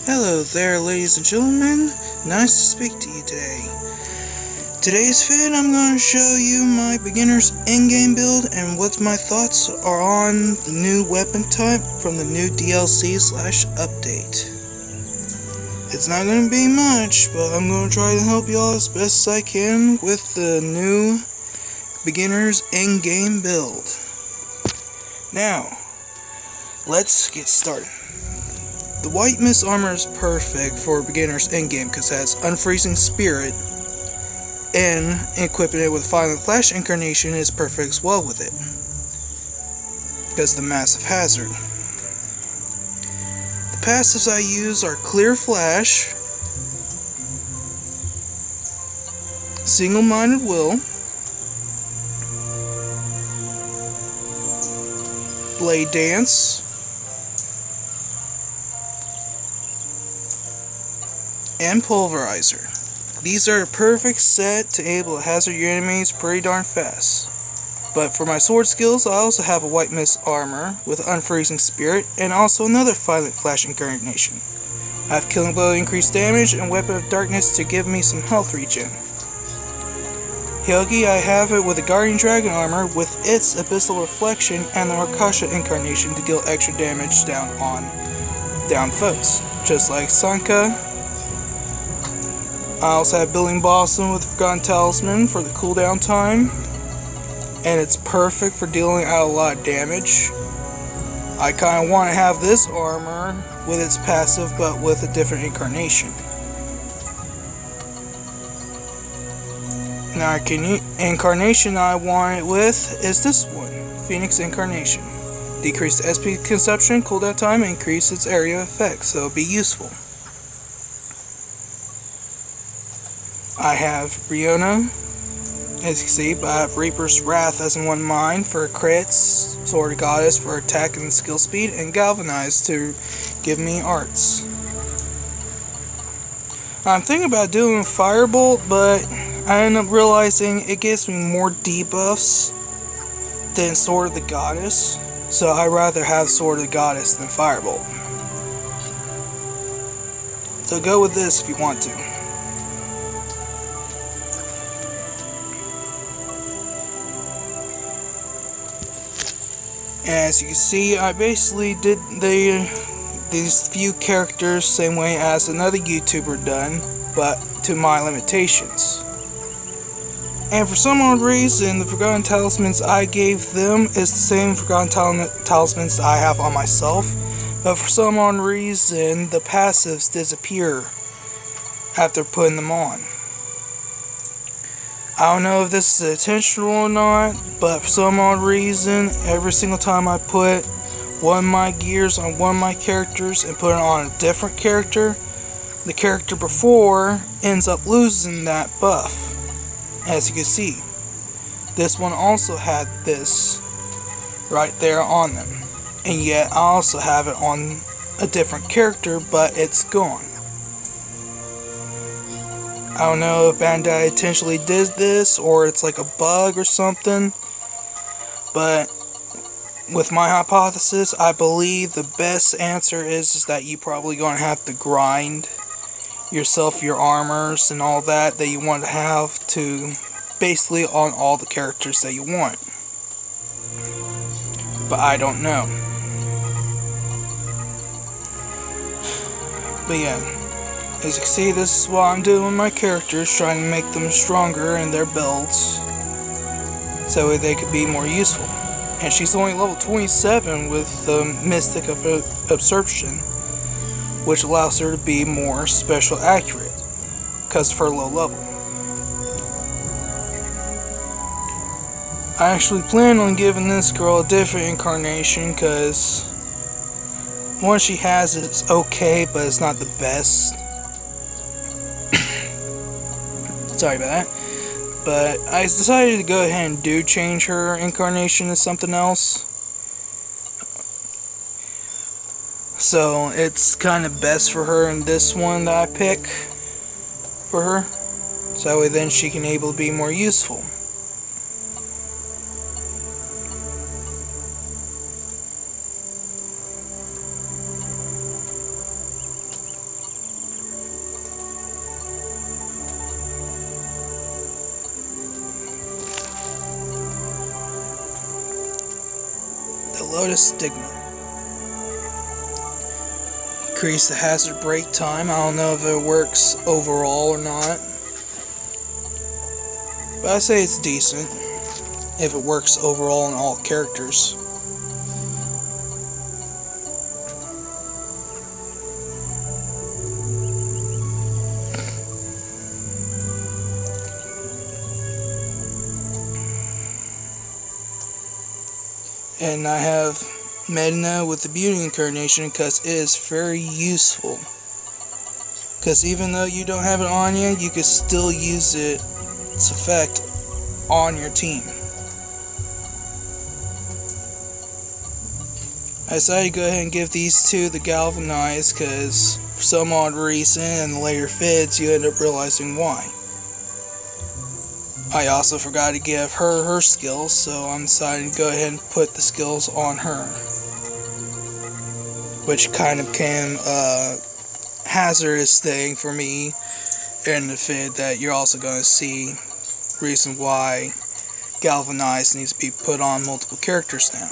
Hello there, ladies and gentlemen. Nice to speak to you today. Today's vid, I'm going to show you my beginner's endgame build and what my thoughts are on the new weapon type from the new DLC/update. It's not going to be much, but I'm going to try to help y'all as best as I can with the new beginner's endgame build. Now, let's get started. The white mist armor is perfect for beginner's endgame because it has unfreezing spirit, and equipping it with violent flash incarnation is perfect as well with it because the massive hazard. The passives I use are clear flash, single-minded will, blade dance, and pulverizer. These are a perfect set to able to hazard your enemies pretty darn fast. But for my sword skills, I also have a white mist armor with unfreezing spirit and also another violent flash incarnation. I have killing blow to increase damage and weapon of darkness to give me some health regen. Hyogi, I have it with a guardian dragon armor with its abyssal reflection and the Rakasha incarnation to deal extra damage down foes, just like Sanka. I also have Building Blossom with Forgotten Talisman for the cooldown time, and it's perfect for dealing out a lot of damage. I kind of want to have this armor with its passive but with a different incarnation. Now, incarnation I want it with is this one, Phoenix Incarnation. Decrease the SP consumption, cooldown time, and increase its area of effect, so it'll be useful. I have Riona, as you can see, but I have Reaper's Wrath as in one mine for crits, Sword of Goddess for attack and skill speed, and Galvanize to give me arts. I'm thinking about doing Firebolt, but I end up realizing it gives me more debuffs than Sword of the Goddess, so I'd rather have Sword of the Goddess than Firebolt. So go with this if you want to. As you can see, I basically did these few characters same way as another YouTuber done, but to my limitations. And for some odd reason, the Forgotten Talismans I gave them is the same Forgotten Talismans I have on myself, but for some odd reason, the passives disappear after putting them on. I don't know if this is intentional or not, but for some odd reason, every single time I put one of my gears on one of my characters and put it on a different character, the character before ends up losing that buff. As you can see, this one also had this right there on them, and yet I also have it on a different character, but it's gone. I don't know if Bandai intentionally did this or it's like a bug or something, but with my hypothesis, I believe the best answer is that you probably going to have to grind yourself your armors and all that you want to have to basically on all the characters that you want. But I don't know. But yeah. As you can see, this is what I'm doing with my characters, trying to make them stronger in their builds, so they could be more useful. And she's only level 27 with the Mystic of Absorption, which allows her to be more special accurate, because of her low level. I actually plan on giving this girl a different incarnation, because one she has is okay, but it's not the best. Sorry about that, but I decided to go ahead and change her incarnation to something else. So it's kind of best for her in this one that I pick for her, so then she can able to be more useful. Lotus Stigma. Increase the hazard break time. I don't know if it works overall or not, but I say it's decent if it works overall in all characters. And I have Medina with the Beauty Incarnation because it is very useful. Because even though you don't have it on you, you can still use its effect on your team. I decided to go ahead and give these two the Galvanize because for some odd reason in the later vids you end up realizing why. I also forgot to give her skills, so I'm deciding to go ahead and put the skills on her. Which kind of became a hazardous thing for me in the vid that you're also going to see. Reason why Galvanize needs to be put on multiple characters now.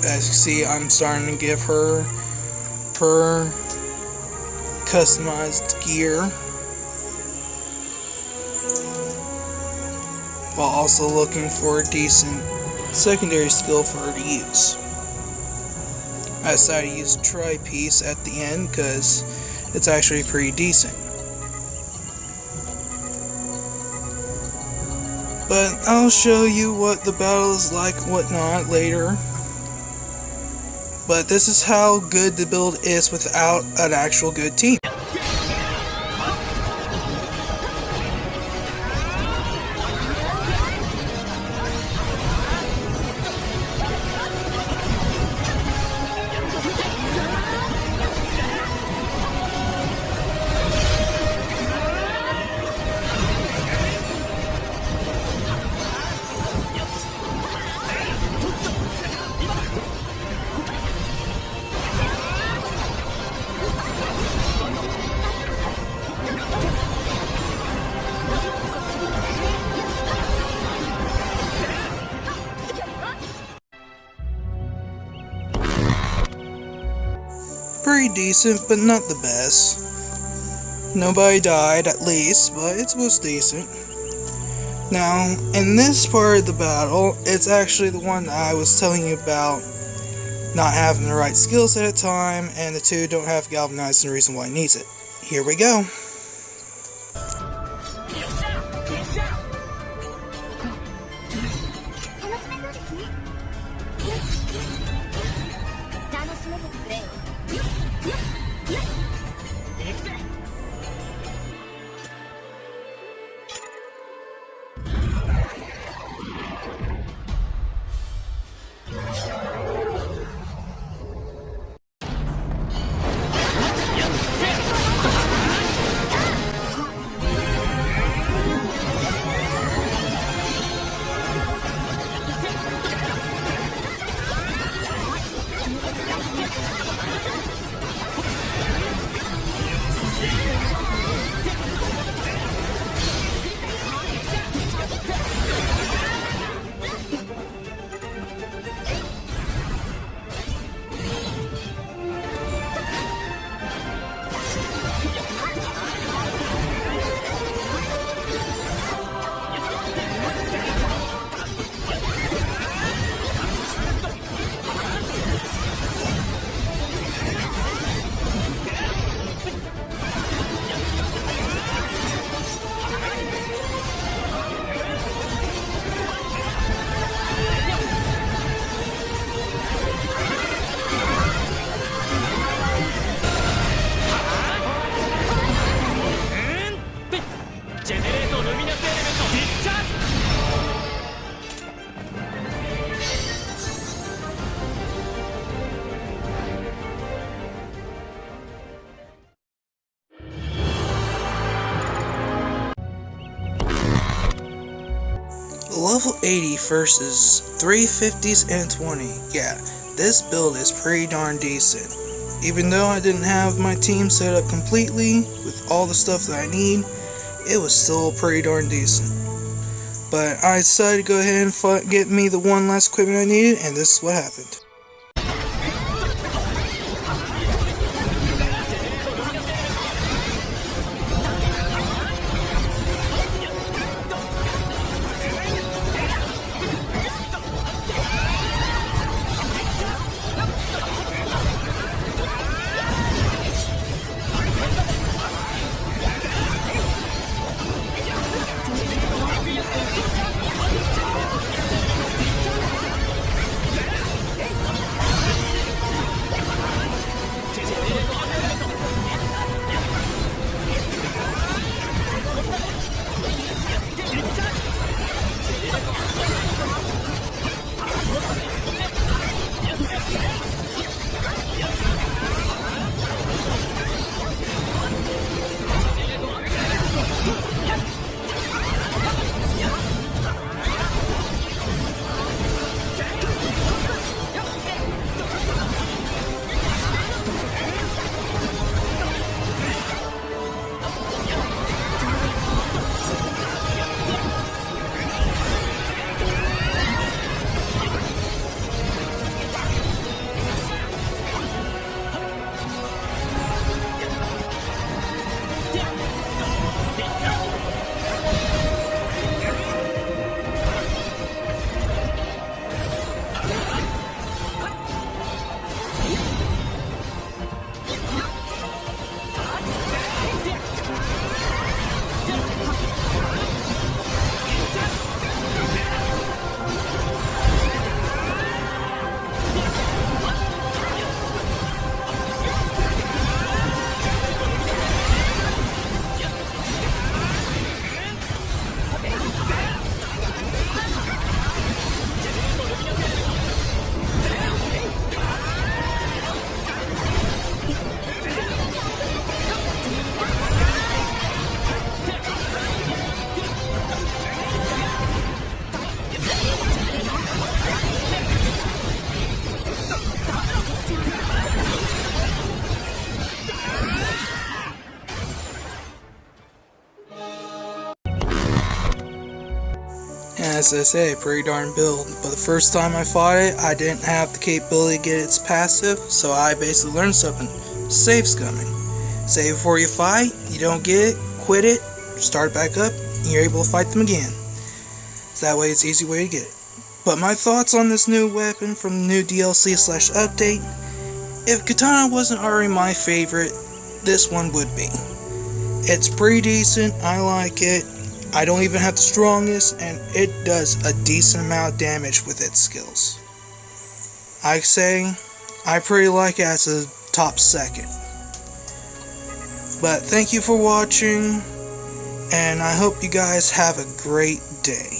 As you see, I'm starting to give her customized gear, while also looking for a decent secondary skill for her to use. I decided to use Tri-Piece at the end because it's actually pretty decent. But I'll show you what the battle is like and whatnot later. But this is how good the build is without an actual good team. Pretty decent, but not the best. Nobody died, at least, but it was decent. Now, in this part of the battle, it's actually the one that I was telling you about not having the right skills at a time, and the two don't have Galvanized and the reason why it needs it. Here we go. Level 80 versus 350s and 20. Yeah, this build is pretty darn decent. Even though I didn't have my team set up completely with all the stuff that I need, it was still pretty darn decent. But I decided to go ahead and get me the one last equipment I needed, and this is what happened. As I say, pretty darn build, but the first time I fought it, I didn't have the capability to get its passive, so I basically learned something. Save scumming. Save before you fight, you don't get it, quit it, start back up, and you're able to fight them again. So that way it's an easy way to get it. But my thoughts on this new weapon from the new DLC/update, if Katana wasn't already my favorite, this one would be. It's pretty decent, I like it. I don't even have the strongest, and it does a decent amount of damage with its skills. I say, I pretty like it as a top second. But thank you for watching, and I hope you guys have a great day.